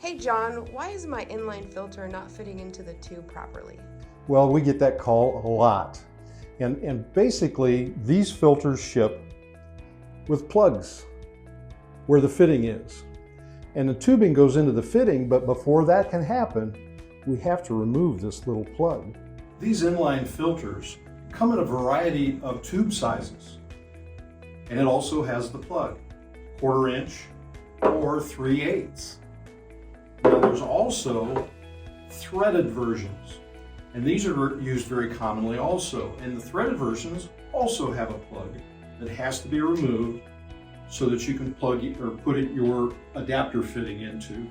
Hey John, why is my inline filter not fitting into the tube properly? Well, we get that call a lot. And basically, these filters ship with plugs where the fitting is. And the tubing goes into the fitting, but before that can happen, we have to remove this little plug. These inline filters come in a variety of tube sizes. And it also has the plug, 1/4 inch or 3/8. Now there's also threaded versions. And these are used very commonly also. And the threaded versions also have a plug that has to be removed so that you can plug or put your adapter fitting into,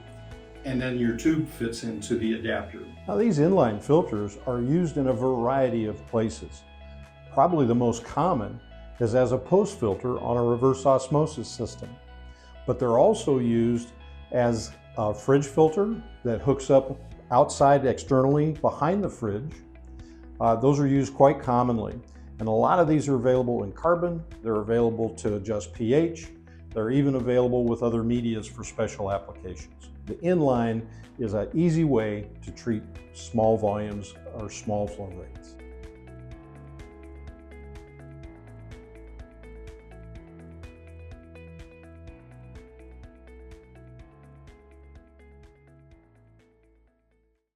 and then your tube fits into the adapter. Now these inline filters are used in a variety of places. Probably the most common is as a post filter on a reverse osmosis system. But they're also used as a fridge filter that hooks up outside externally behind the fridge. Those are used quite commonly. And a lot of these are available in carbon. They're available to adjust pH. They're even available with other medias for special applications. The inline is an easy way to treat small volumes or small flow rates.